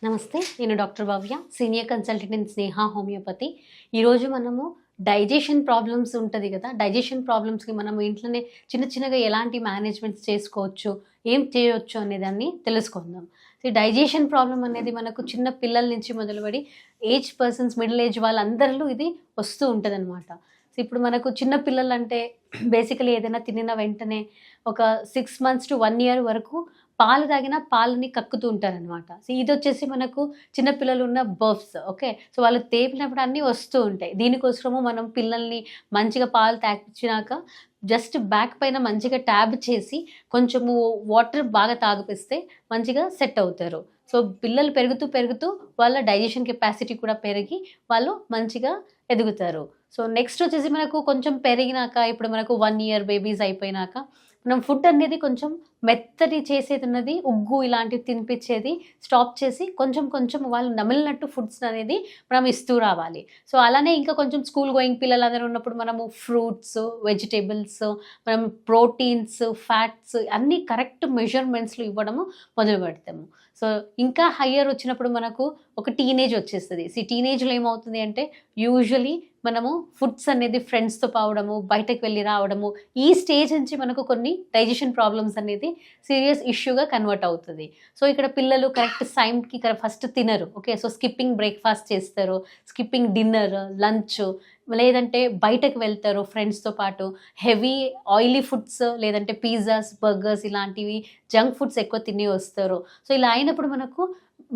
నమస్తే. నేను doctor Bhavya, senior consultant in Sneha homeopathy. ఈరోజు మనము డైజెషన్ ప్రాబ్లమ్స్ ఉంటది గదా! డైజెషన్ ప్రాబ్లమ్స్‌కి మనం ఇంట్లోనే చిన్న చిన్నగా ఎలాంటి మేనేజ్‌మెంట్స్ చేసుకోవచ్చు, ఏం చేయొచ్చు అనేదాన్ని తెలుసుకుందాం. ఈ డైజెషన్ ప్రాబ్లమ్ అనేది మనకు చిన్న పిల్లల నుంచి మొదలుపడి ఏజ్ పర్సన్స్, మిడిల్ ఏజ్ వాళ్ళందరిలో ఇది వస్తూ ఉంటదనమాట. ఇప్పుడు మనకు చిన్న పిల్లలంటే బేసికల్లీ ఏదైనా తినిన వెంటనే ఒక 6 మంత్స్ టు 1 ఇయర్ వరకు పాలు తాగినా పాలని కక్కుతూ ఉంటారనమాట. సో ఇదొచ్చేసి మనకు చిన్న పిల్లలు ఉన్న బర్ఫ్స్. ఓకే. సో వాళ్ళు తేపినప్పుడు అన్నీ వస్తూ ఉంటాయి. దీనికోసము మనం పిల్లల్ని మంచిగా పాలు తాగిపించినాక జస్ట్ బ్యాక్ పైన మంచిగా ట్యాబ్ చేసి కొంచెము వాటర్ బాగా తాగిపిస్తే మంచిగా సెట్ అవుతారు. సో పిల్లలు పెరుగుతూ పెరుగుతూ వాళ్ళ డైజెషన్ కెపాసిటీ కూడా పెరిగి వాళ్ళు మంచిగా ఎదుగుతారు. సో నెక్స్ట్ వచ్చేసి మనకు కొంచెం పెరిగినాక ఇప్పుడు మనకు 1 ఇయర్ బేబీస్ అయిపోయినాక మనం ఫుడ్ అనేది కొంచెం మెత్తటి చేసేదున్నది ఉగ్గు ఇలాంటివి తినిపించేది స్టాప్ చేసి కొంచెం కొంచెం వాళ్ళు నమిలినట్టు ఫుడ్స్ అనేది మనం ఇస్తూ రావాలి. సో అలానే ఇంకా కొంచెం స్కూల్ గోయింగ్ పిల్లలందరూ ఉన్నప్పుడు మనము ఫ్రూట్స్, వెజిటేబుల్స్, మనం ప్రోటీన్స్, ఫ్యాట్స్ అన్నీ కరెక్ట్ మెజర్మెంట్స్‌లో ఇవ్వడము మొదలుపెడతాము. సో ఇంకా హయ్యర్ వచ్చినప్పుడు మనకు ఒక టీనేజ్ వచ్చేస్తది. టీనేజ్‌లో ఏమవుతుంది అంటే యూజువల్లీ మనము ఫుడ్స్ అనేది ఫ్రెండ్స్‌తో పోవడము, బయటకు వెళ్లి రావడము, ఈ స్టేజ్ నుంచి మనకు కొన్ని డైజెషన్ ప్రాబ్లమ్స్ అనేది సీరియస్ ఇష్యూగా కన్వర్ట్ అవుతది. సో ఇక్కడ పిల్లలు కరెక్ట్ టైంకి ఫస్ట్ తినరు. ఓకే. సో స్కిప్పింగ్ బ్రేక్‌ఫాస్ట్ చేస్తారు, స్కిప్పింగ్ డిన్నర్, లంచ్, లేదంటే బయటకు వెళ్తారు ఫ్రెండ్స్‌తో పాటు. హెవీ ఆయిలీ ఫుడ్స్ లేదంటే పిజ్జాస్, బర్గర్స్ ఇలాంటివి జంక్ ఫుడ్స్ ఎక్కువ తిని వస్తారు. సో ఇలా అయినప్పుడు మనకు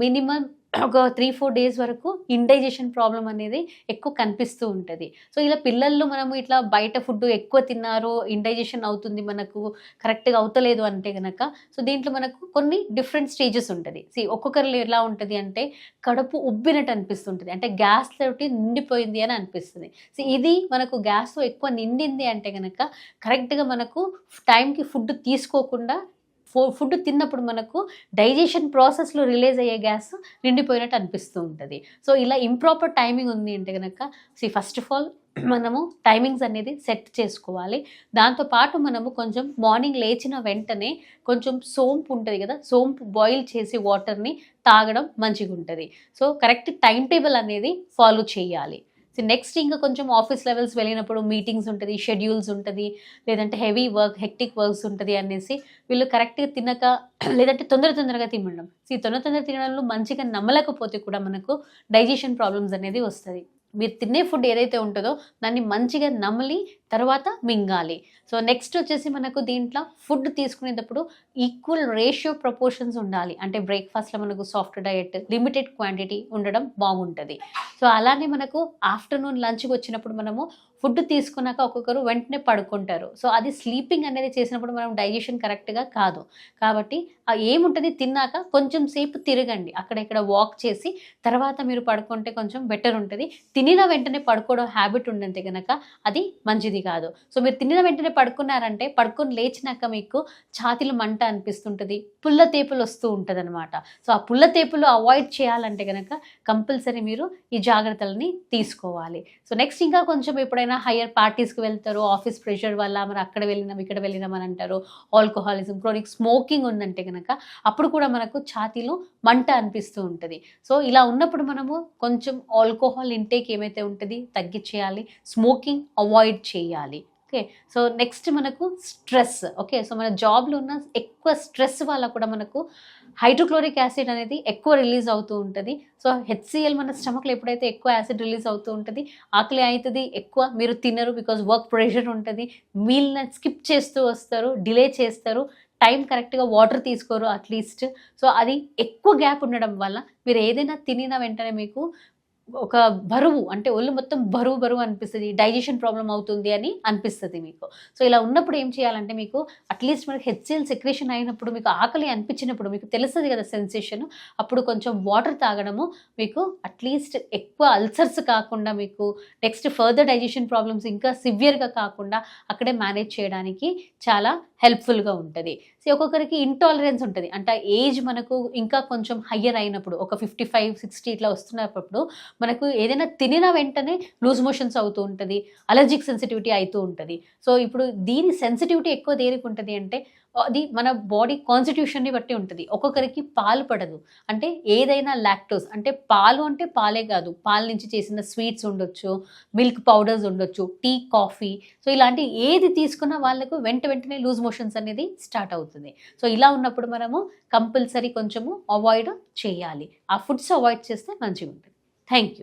మినిమమ్ ఒక 3, 4 డేస్ వరకు ఇండైజెషన్ ప్రాబ్లమ్ అనేది ఎక్కువ కనిపిస్తూ ఉంటది. సో ఇలా పిల్లల్లో మనము ఇట్లా బయట ఫుడ్ ఎక్కువ తిన్నారు, ఇండైజెషన్ అవుతుంది మనకు కరెక్ట్‌గా అవుతలేదు అంటే గనక సో దీంట్లో మనకు కొన్ని డిఫరెంట్ స్టేజెస్ ఉంటది. ఒక్కొక్కరిలో ఎలా ఉంటది అంటే కడుపు ఉబ్బినట్టు అనిపిస్తుంటది. అంటే గ్యాస్ తోటి నిండిపోయింది అని అనిపిస్తది. ఇది మనకు గ్యాస్‌తో ఎక్కువ నిండింది అంటే గనక కరెక్ట్‌గా మనకు టైంకి ఫుడ్ తీసుకోకుండా ఫుడ్ తిన్నప్పుడు మనకు డైజెషన్ ప్రాసెస్‌లో రిలీజ్ అయ్యే గ్యాస్ నిండిపోయినట్టు అనిపిస్తూ ఉంటది. సో ఇలా ఇంప్రాపర్ టైమింగ్ ఉంది అంటే గనక ఫస్ట్ ఆఫ్ ఆల్ మనము టైమింగ్స్ అనేది సెట్ చేసుకోవాలి. దాంతో పాటు మనము కొంచెం మార్నింగ్ లేచిన వెంటనే కొంచెం సోంపు ఉంటది గదా! సోంపు బాయిల్ చేసి వాటర్‌ని తాగడం మంచిగుంటది. సో కరెక్ట్ టైమ్ టేబుల్ అనేది ఫాలో చేయాలి. నెక్స్ట్ ఇంకా కొంచెం ఆఫీస్ లెవెల్స్ వెళ్ళినప్పుడు మీటింగ్స్ ఉంటది, షెడ్యూల్స్ ఉంటది, లేదంటే హెవీ వర్క్, హెక్టిక్ వర్క్స్ ఉంటది అనేసి వీళ్ళు కరెక్ట్‌గా తినక లేదంటే తొందరగా తినడం. తొందరగా తినడంలో మంచిగా నమలకపోతే కూడా మనకు డైజెషన్ ప్రాబ్లమ్స్ అనేది వస్తది. మీరు తినే ఫుడ్ ఏదైతే ఉంటదో దాన్ని మంచిగా నమిలి తర్వాత మింగాలి. సో నెక్స్ట్ వచ్చేసి మనకు దీంట్లో ఫుడ్ తీసుకునేటప్పుడు ఈక్వల్ రేషియో ప్రపోర్షన్స్ ఉండాలి. అంటే బ్రేక్‌ఫాస్ట్‌లో మనకు సాఫ్ట్ డయట్, లిమిటెడ్ క్వాంటిటీ ఉండడం బాగుంటది. సో అలానే మనకు ఆఫ్టర్‌నూన్ లంచ్‌కి వచ్చినప్పుడు మనము ఫుడ్ తీసుకున్నాక ఒక్కొక్కరు వెంటనే పడుకుంటారు. సో అది స్లీపింగ్ అనేది చేసినప్పుడు మనం డైజెషన్ కరెక్ట్‌గా కాదు. కాబట్టి ఏముంటది తిన్నాక కొంచెం సేపు తిరగండి. అక్కడ ఇక్కడ వాక్ చేసి తర్వాత మీరు పడుకుంటే కొంచెం బెటర్ ఉంటది. తినిన వెంటనే పడుకోవడం హ్యాబిట్ ఉండంటే గనక అది మంచిది కాదు. సో మీరు తినిన వెంటనే పడుకున్నారంటే పడుకొని లేచినాక మీకు ఛాతీలో మంట అనిపిస్తుంటది. పుల్ల తేపులు వస్తూ ఉంటదనమాట. సో ఆ పుల్ల తేపులు అవాయిడ్ చేయాలంటే గనక కంపల్సరీ మీరు ఈ జాగ్రత్తలని తీసుకోవాలి. సో నెక్స్ట్ ఇంకా కొంచెం ఎప్పుడైనా హైయర్ పార్టీస్‌కి వెళ్తారు, ఆఫీస్ ప్రెషర్ వల్ల మరి అక్కడ వెళ్ళినాం, ఇక్కడ వెళ్ళినాం అని అంటారు. ఆల్కహాలిజం, క్రోనిక్ స్మోకింగ్ ఉందంటే గనక అప్పుడు కూడా మనకు ఛాతీలో మంట అనిపిస్తూ ఉంటది. సో ఇలా ఉన్నప్పుడు మనము కొంచెం ఆల్కహాల్ ఇంటేక్ ఏమైతే ఉంటది తగ్గిచ్చేయాలి. స్మోకింగ్ అవాయిడ్ చేయాలి. ఓకే. సో నెక్స్ట్ మనకు స్ట్రెస్. ఓకే. సో మన జాబ్‌లో ఉన్న ఎక్కువ స్ట్రెస్ వల్ల కూడా మనకు హైడ్రోక్లోరిక్ యాసిడ్ అనేది ఎక్కువ రిలీజ్ అవుతూ ఉంటది. సో హెచ్‌సీఎల్ మన స్టమక్‌లో ఎప్పుడైతే ఎక్కువ యాసిడ్ రిలీజ్ అవుతూ ఉంటది, ఆకలి అయితది ఎక్కువ, మీరు తినరు బికాజ్ వర్క్ ప్రెషర్ ఉంటది. మీల్‌ని స్కిప్ చేస్తూ వస్తారు, డిలే చేస్తారు. టైం కరెక్ట్‌గా వాటర్ తీసుకోరు అట్‌లీస్ట్. సో అది ఎక్కువ గ్యాప్ ఉండడం వల్ల మీరు ఏదైనా తినిన వెంటనే మీకు ఒక బరువు అంటే ఒళ్ళు మొత్తం బరువు అనిపిస్తది. డైజెషన్ ప్రాబ్లమ్ అవుతుంది అని అనిపిస్తది మీకు. సో ఇలా ఉన్నప్పుడు ఏం చేయాలంటే మీకు అట్‌లీస్ట్ మనకి హెచ్‌సీఎల్ సెక్రీషన్ అయినప్పుడు మీకు ఆకలి అనిపించినప్పుడు మీకు తెలుస్తది కదా సెన్సేషన్. అప్పుడు కొంచెం వాటర్ తాగడము మీకు అట్‌లీస్ట్ ఎక్కువ అల్సర్స్ కాకుండా మీకు నెక్స్ట్ ఫర్దర్ డైజెషన్ ప్రాబ్లమ్స్ ఇంకా సివియర్‌గా కాకుండా అక్కడే మేనేజ్ చేయడానికి చాలా హెల్ప్‌ఫుల్‌గా ఉంటది. ఒక్కొక్కరికి ఇంటాలరెన్స్ ఉంటది. అంటే ఏజ్ మనకు ఇంకా కొంచెం హయ్యర్ అయినప్పుడు ఒక 55, 60 ఇట్లా వస్తున్నప్పుడు మనకు ఏదైనా తినిన వెంటనే లూజ్ మోషన్స్ అవుతూ ఉంటది. అలర్జిక్ సెన్సిటివిటీ అయితూ ఉంటది. సో ఇప్పుడు దీని సెన్సిటివిటీ ఎక్కువ దేనికి ఉంటది అంటే అది మన బాడీ కాన్స్టిట్యూషన్‌ని బట్టి ఉంటది. ఒక్కొక్కరికి పాలు పడదు. అంటే ఏదైనా లాక్టోస్ అంటే పాలు అంటే పాలే కాదు. పాల నుంచి చేసిన స్వీట్స్ ఉండొచ్చు, మిల్క్ పౌడర్స్ ఉండొచ్చు, టీ, కాఫీ. సో, ఇలాంటి ఏది తీసుకున్న వాళ్ళకు వెంటనే లూజ్ మోషన్స్ అనేది స్టార్ట్ అవుతుంది. సో, ఇలా ఉన్నప్పుడు మనము కంపల్సరీ కొంచెము అవాయిడ్ చేయాలి. ఆ ఫుడ్స్ అవాయిడ్ చేస్తే మంచిగుంటది. Thank you.